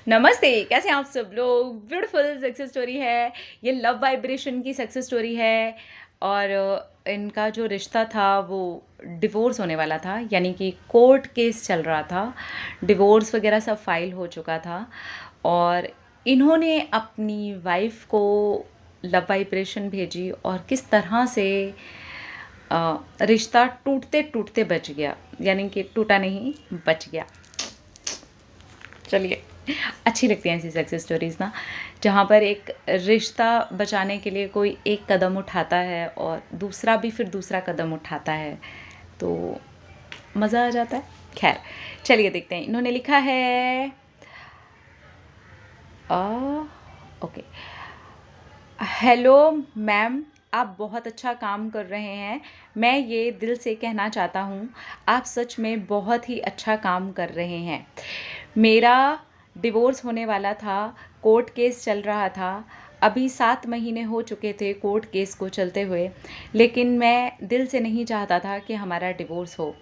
नमस्ते, कैसे हैं आप सब लोग? ब्यूटीफुल सक्सेस स्टोरी है। ये लव वाइब्रेशन की सक्सेस स्टोरी है और इनका जो रिश्ता था वो डिवोर्स होने वाला था, यानी कि कोर्ट केस चल रहा था। डिवोर्स वगैरह सब फाइल हो चुका था और इन्होंने अपनी वाइफ़ को लव वाइब्रेशन भेजी और किस तरह से रिश्ता टूटते-टूटते बच गया, यानी कि टूटा नहीं, बच गया। चलिए, अच्छी लगती हैं ऐसी सक्सेस स्टोरीज़ ना, जहाँ पर एक रिश्ता बचाने के लिए कोई एक कदम उठाता है और दूसरा भी फिर दूसरा कदम उठाता है, तो मज़ा आ जाता है। खैर, चलिए देखते हैं। इन्होंने लिखा है ओके, हेलो मैम, आप बहुत अच्छा काम कर रहे हैं। मैं ये दिल से कहना चाहता हूँ, आप सच में बहुत ही अच्छा काम कर रहे हैं। मेरा डिवोर्स होने वाला था, कोर्ट केस चल रहा था। अभी 7 महीने हो चुके थे कोर्ट केस को चलते हुए, लेकिन मैं दिल से नहीं चाहता था कि हमारा डिवोर्स हो।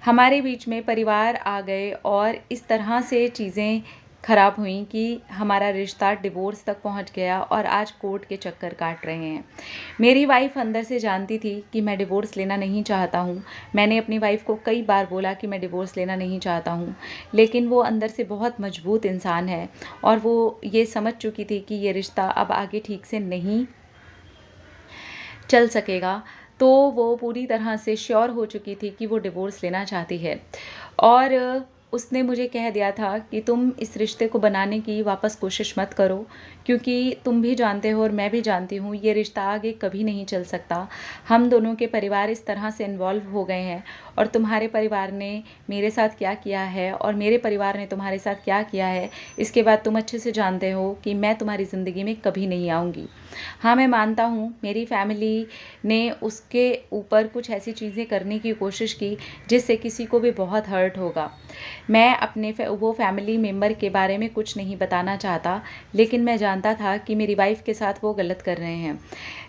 हमारे बीच में परिवार आ गए और इस तरह से चीज़ें ख़राब हुई कि हमारा रिश्ता डिवोर्स तक पहुंच गया और आज कोर्ट के चक्कर काट रहे हैं। मेरी वाइफ़ अंदर से जानती थी कि मैं डिवोर्स लेना नहीं चाहता हूँ। मैंने अपनी वाइफ़ को कई बार बोला कि मैं डिवोर्स लेना नहीं चाहता हूँ, लेकिन वो अंदर से बहुत मजबूत इंसान है और वो ये समझ चुकी थी कि ये रिश्ता अब आगे ठीक से नहीं चल सकेगा, तो वो पूरी तरह से श्योर हो चुकी थी कि वो डिवोर्स लेना चाहती है। और उसने मुझे कह दिया था कि तुम इस रिश्ते को बनाने की वापस कोशिश मत करो, क्योंकि तुम भी जानते हो और मैं भी जानती हूँ ये रिश्ता आगे कभी नहीं चल सकता। हम दोनों के परिवार इस तरह से इन्वॉल्व हो गए हैं और तुम्हारे परिवार ने मेरे साथ क्या किया है और मेरे परिवार ने तुम्हारे साथ क्या किया है, इसके बाद तुम अच्छे से जानते हो कि मैं तुम्हारी ज़िंदगी में कभी नहीं आऊँगी। हाँ, मैं मानता हूँ मेरी फैमिली ने उसके ऊपर कुछ ऐसी चीज़ें करने की कोशिश की जिससे किसी को भी बहुत हर्ट होगा। मैं अपने वो फैमिली मेम्बर के बारे में कुछ नहीं बताना चाहता, लेकिन मैं जानता था कि मेरी वाइफ़ के साथ वो गलत कर रहे हैं।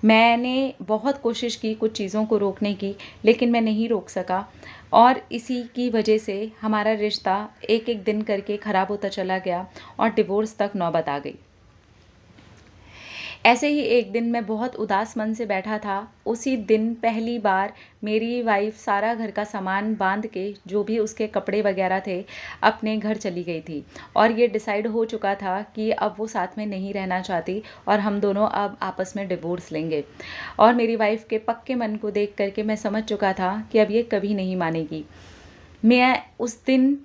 मैंने बहुत कोशिश की कुछ चीज़ों को रोकने की, लेकिन मैं नहीं रोक सका और इसी की वजह से हमारा रिश्ता एक-एक दिन करके ख़राब होता चला गया और डिवोर्स तक नौबत आ गई। ऐसे ही एक दिन मैं बहुत उदास मन से बैठा था। उसी दिन पहली बार मेरी वाइफ़ सारा घर का सामान बाँध के, जो भी उसके कपड़े वग़ैरह थे, अपने घर चली गई थी और ये डिसाइड हो चुका था कि अब वो साथ में नहीं रहना चाहती और हम दोनों अब आपस में डिवोर्स लेंगे। और मेरी वाइफ़ के पक्के मन को देख कर के मैं समझ चुका था कि अब ये कभी नहीं मानेगी। मैं उस दिन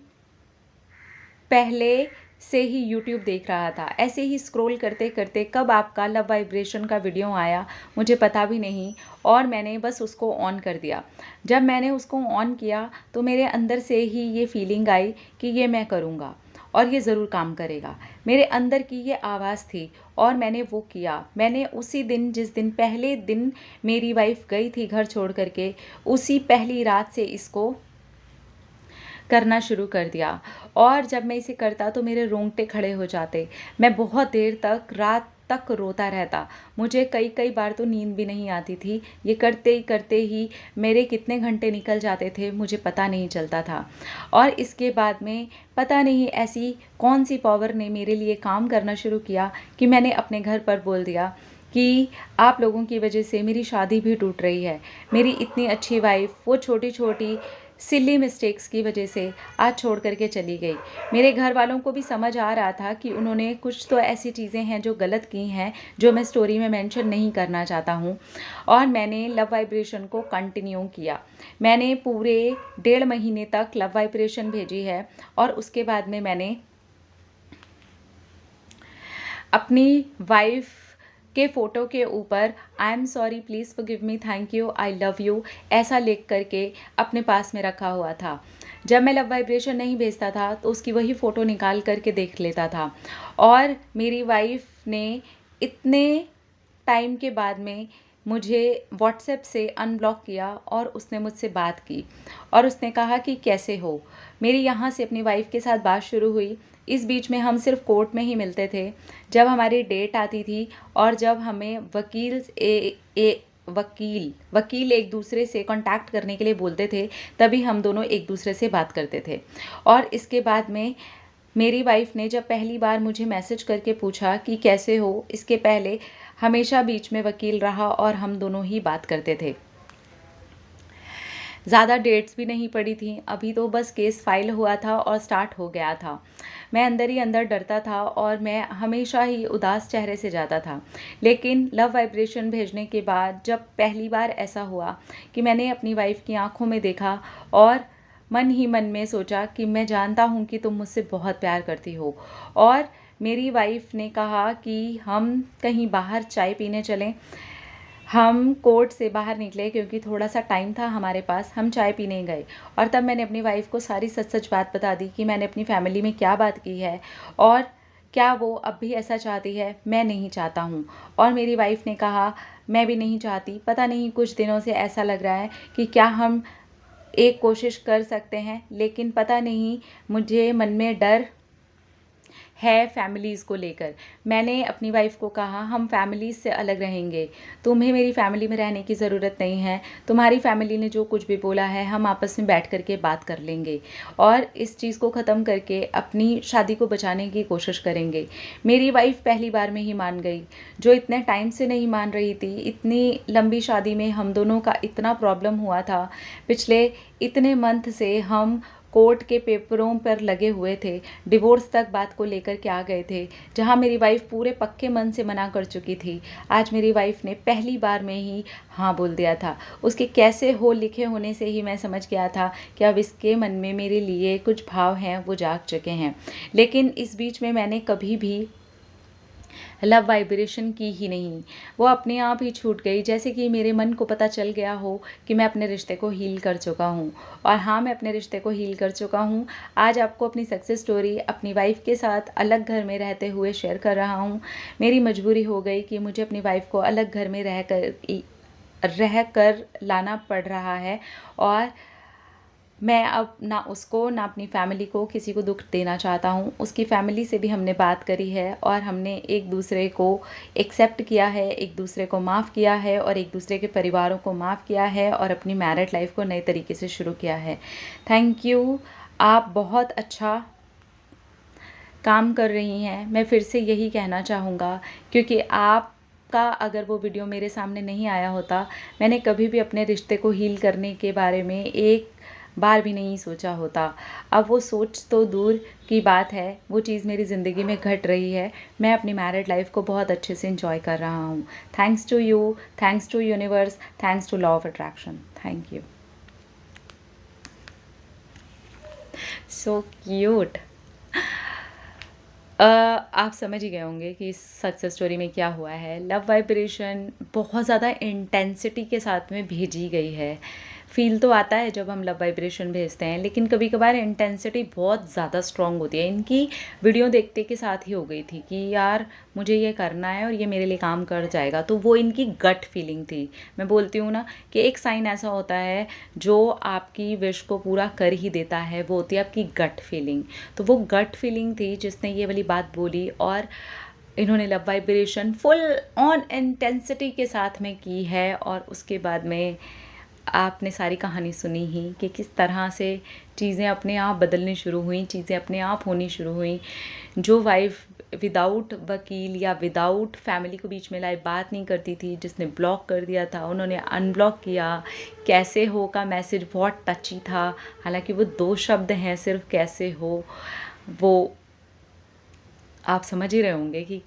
पहले से ही यूट्यूब देख रहा था। ऐसे ही स्क्रॉल करते-करते कब आपका लव वाइब्रेशन का वीडियो आया, मुझे पता भी नहीं और मैंने बस उसको ऑन कर दिया। जब मैंने उसको ऑन किया तो मेरे अंदर से ही ये फीलिंग आई कि ये मैं करूँगा और ये ज़रूर काम करेगा। मेरे अंदर की ये आवाज़ थी और मैंने वो किया। मैंने उसी दिन, जिस दिन पहले दिन मेरी वाइफ़ गई थी घर छोड़ कर के, उसी पहली रात से इसको करना शुरू कर दिया और जब मैं इसे करता तो मेरे रोंगटे खड़े हो जाते। मैं बहुत देर तक, रात तक रोता रहता। मुझे कई-कई बार तो नींद भी नहीं आती थी। ये करते ही मेरे कितने घंटे निकल जाते थे, मुझे पता नहीं चलता था। और इसके बाद में पता नहीं ऐसी कौन-सी पावर ने मेरे लिए काम करना शुरू किया कि मैंने अपने घर पर बोल दिया कि आप लोगों की वजह से मेरी शादी भी टूट रही है। मेरी इतनी अच्छी वाइफ़ वो छोटी-छोटी सिली मिस्टेक्स की वजह से आज छोड़ कर के चली गई। मेरे घर वालों को भी समझ आ रहा था कि उन्होंने कुछ तो ऐसी चीज़ें हैं जो गलत की हैं, जो मैं स्टोरी में मेंशन नहीं करना चाहता हूँ और मैंने लव वाइब्रेशन को कंटिन्यू किया। मैंने पूरे 1.5 महीने तक लव वाइब्रेशन भेजी है और उसके बाद में मैंने अपनी वाइफ़ के फ़ोटो के ऊपर I am sorry, please forgive me, thank you, I love you ऐसा लिख कर के अपने पास में रखा हुआ था। जब मैं लव वाइब्रेशन नहीं भेजता था तो उसकी वही फ़ोटो निकाल कर के देख लेता था और मेरी वाइफ़ ने इतने टाइम के बाद में मुझे व्हाट्सएप से अनब्लॉक किया और उसने मुझसे बात की और उसने कहा कि कैसे हो? मेरी यहाँ से अपनी वाइफ़ के साथ बात शुरू हुई। इस बीच में हम सिर्फ़ कोर्ट में ही मिलते थे। जब हमारी डेट आती थी और जब हमें वकील एक दूसरे से कॉन्टैक्ट करने के लिए बोलते थे, तभी हम दोनों एक दूसरे से बात करते थे। और इसके बाद में मेरी वाइफ़ ने जब पहली बार मुझे मैसेज करके पूछा कि कैसे हो, इसके पहले हमेशा बीच में वकील रहा और हम दोनों ही बात करते थे। ज़्यादा डेट्स भी नहीं पड़ी थीं, अभी तो बस केस फाइल हुआ था और स्टार्ट हो गया था। मैं अंदर ही अंदर डरता था और मैं हमेशा ही उदास चेहरे से जाता था। लेकिन लव वाइब्रेशन भेजने के बाद जब पहली बार ऐसा हुआ कि मैंने अपनी वाइफ़ की आँखों में देखा और मन ही मन में सोचा कि मैं जानता हूँ कि तुम मुझसे बहुत प्यार करती हो, और मेरी वाइफ़ ने कहा कि हम कहीं बाहर चाय पीने चलें। हम कोर्ट से बाहर निकले क्योंकि थोड़ा-सा टाइम था हमारे पास, हम चाय पीने गए और तब मैंने अपनी वाइफ़ को सारी सच-सच बात बता दी कि मैंने अपनी फ़ैमिली में क्या बात की है और क्या वो अब भी ऐसा चाहती है। मैं नहीं चाहता हूँ। और मेरी वाइफ़ ने कहा, मैं भी नहीं चाहती, पता नहीं कुछ दिनों से ऐसा लग रहा है कि क्या हम एक कोशिश कर सकते हैं, लेकिन पता नहीं, मुझे मन में डर है फैमिलीज़ को लेकर। मैंने अपनी वाइफ़ को कहा, हम फैमिलीज़ से अलग रहेंगे, तुम्हें मेरी फैमिली में रहने की ज़रूरत नहीं है, तुम्हारी फैमिली ने जो कुछ भी बोला है हम आपस में बैठ कर के बात कर लेंगे और इस चीज़ को ख़त्म करके अपनी शादी को बचाने की कोशिश करेंगे। मेरी वाइफ़ पहली बार में ही मान गई, जो इतने टाइम से नहीं मान रही थी। इतनी लंबी शादी में हम दोनों का इतना प्रॉब्लम हुआ था, पिछले इतने मंथ से हम कोर्ट के पेपरों पर लगे हुए थे, डिवोर्स तक बात को लेकर के आ गए थे, जहाँ मेरी वाइफ़ पूरे पक्के मन से मना कर चुकी थी। आज मेरी वाइफ़ ने पहली बार में ही हाँ बोल दिया था। उसके कैसे हो लिखे होने से ही मैं समझ गया था कि अब इसके मन में मेरे लिए कुछ भाव हैं, वो जाग चुके हैं। लेकिन इस बीच में मैंने कभी भी लव वाइब्रेशन की ही नहीं, वो अपने आप ही छूट गई, जैसे कि मेरे मन को पता चल गया हो कि मैं अपने रिश्ते को हील कर चुका हूँ। और हाँ, मैं अपने रिश्ते को हील कर चुका हूँ। आज आपको अपनी सक्सेस स्टोरी अपनी वाइफ़ के साथ अलग घर में रहते हुए शेयर कर रहा हूँ। मेरी मजबूरी हो गई कि मुझे अपनी वाइफ़ को अलग घर में रह कर लाना पड़ रहा है और मैं अब ना उसको ना अपनी फ़ैमिली को किसी को दुःख देना चाहता हूँ। उसकी फ़ैमिली से भी हमने बात करी है और हमने एक-दूसरे को एक्सेप्ट किया है, एक-दूसरे को माफ़ किया है और एक-दूसरे के परिवारों को माफ़ किया है और अपनी मैरिड लाइफ़ को नए तरीके से शुरू किया है। Thank you. आप बहुत अच्छा काम कर रही हैं। मैं फिर से यही कहना चाहूँगा, क्योंकि आपका अगर वो वीडियो मेरे सामने नहीं आया होता, मैंने कभी भी अपने रिश्ते को हील करने के बारे में एक बार भी नहीं सोचा होता। अब वो सोच तो दूर की बात है, वो चीज़ मेरी ज़िंदगी में घट रही है। मैं अपनी मैरिड लाइफ़ को बहुत अच्छे से एन्जॉय कर रहा हूँ। Thanks to you, thanks to universe, thanks to law of attraction. Thank you. So cute. आप समझ ही गए होंगे कि इस सक्सेस स्टोरी में क्या हुआ है। लव वाइब्रेशन बहुत ज़्यादा इंटेंसिटी के साथ में भेजी गई है। फ़ील तो आता है जब हम लव वाइब्रेशन भेजते हैं, लेकिन कभी-कभार इंटेंसिटी बहुत ज़्यादा स्ट्रॉन्ग होती है। इनकी वीडियो देखते के साथ ही हो गई थी कि यार मुझे ये करना है और ये मेरे लिए काम कर जाएगा। तो वो इनकी गट फीलिंग थी। मैं बोलती हूँ ना कि एक साइन ऐसा होता है जो आपकी विश को पूरा कर ही देता है, वो होती है आपकी गट फीलिंग। तो वो गट फीलिंग थी जिसने ये वाली बात बोली और इन्होंने love vibration full on intensity के साथ में की है। और उसके बाद में आपने सारी कहानी सुनी ही कि किस तरह से चीज़ें अपने आप बदलनी शुरू हुई, चीज़ें अपने आप होनी शुरू हुई। जो वाइफ़ विदाउट वकील या विदाउट फैमिली को बीच में लाए बात नहीं करती थी, जिसने ब्लॉक कर दिया था, उन्होंने अनब्लॉक किया। कैसे हो का मैसेज बहुत टची था, हालाँकि वो 2 शब्द हैं सिर्फ़, कैसे हो। वो आप समझ ही रहे होंगे कि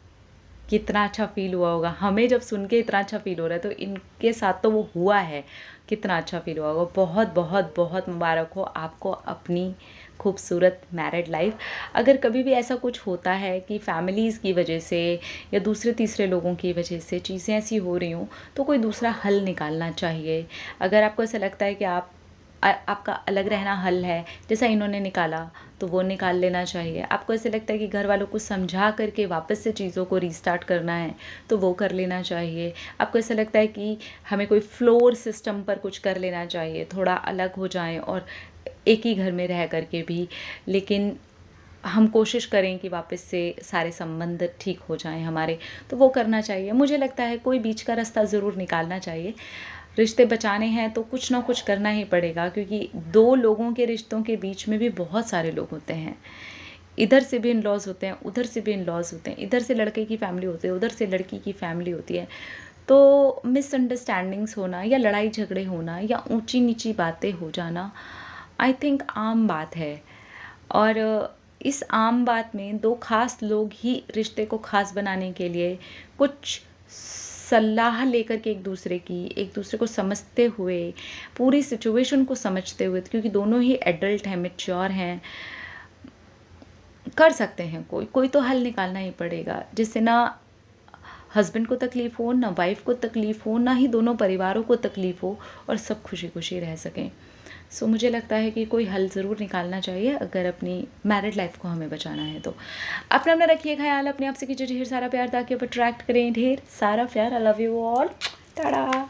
कितना अच्छा फ़ील हुआ होगा। हमें जब सुन के इतना अच्छा फ़ील हो रहा है, तो इनके साथ तो वो हुआ है, कितना अच्छा फ़ील हुआ होगा। बहुत बहुत बहुत मुबारक हो आपको अपनी खूबसूरत मैरिड लाइफ़। अगर कभी भी ऐसा कुछ होता है कि फैमिलीज़ की वजह से या दूसरे तीसरे लोगों की वजह से चीज़ें ऐसी हो रही हों, तो कोई दूसरा हल निकालना चाहिए। अगर आपको ऐसा लगता है कि आपका अलग रहना हल है, जैसा इन्होंने निकाला, तो वो निकाल लेना चाहिए। आपको ऐसे लगता है कि घर वालों को समझा करके वापस से चीज़ों को रीस्टार्ट करना है, तो वो कर लेना चाहिए। आपको ऐसा लगता है कि हमें कोई फ्लोर सिस्टम पर कुछ कर लेना चाहिए, थोड़ा अलग हो जाएँ और एक ही घर में रह कर के भी, लेकिन हम कोशिश करें कि वापस से सारे संबंध ठीक हो जाएँ हमारे, तो वो करना चाहिए। मुझे लगता है कोई बीच का रास्ता ज़रूर निकालना चाहिए। रिश्ते बचाने हैं तो कुछ ना कुछ करना ही पड़ेगा, क्योंकि 2 लोगों के रिश्तों के बीच में भी बहुत सारे लोग होते हैं। इधर से भी इन लॉज होते हैं, उधर से भी इन लॉज होते हैं, इधर से लड़के की फैमिली होती है, उधर से लड़की की फैमिली होती है। तो मिसअंडरस्टैंडिंग्स होना या लड़ाई झगड़े होना या ऊंची नीची बातें हो जाना आई थिंक आम बात है। और इस आम बात में दो खास लोग ही रिश्ते को खास बनाने के लिए कुछ सलाह लेकर के एक दूसरे को समझते हुए, पूरी सिचुएशन को समझते हुए, क्योंकि दोनों ही एडल्ट हैं, मैच्योर हैं, कर सकते हैं। कोई कोई तो हल निकालना ही पड़ेगा, जिससे ना हस्बैंड को तकलीफ़ हो, ना वाइफ को तकलीफ़ हो, ना ही दोनों परिवारों को तकलीफ़ हो, और सब खुशी खुशी रह सकें। सो मुझे लगता है कि कोई हल ज़रूर निकालना चाहिए अगर अपनी मैरिड लाइफ को हमें बचाना है तो। अपना अपना रखिए ख्याल, अपने आप से कीजिए ढेर सारा प्यार ताकि आप अट्रैक्ट करें ढेर सारा प्यार। I love you all. Tata.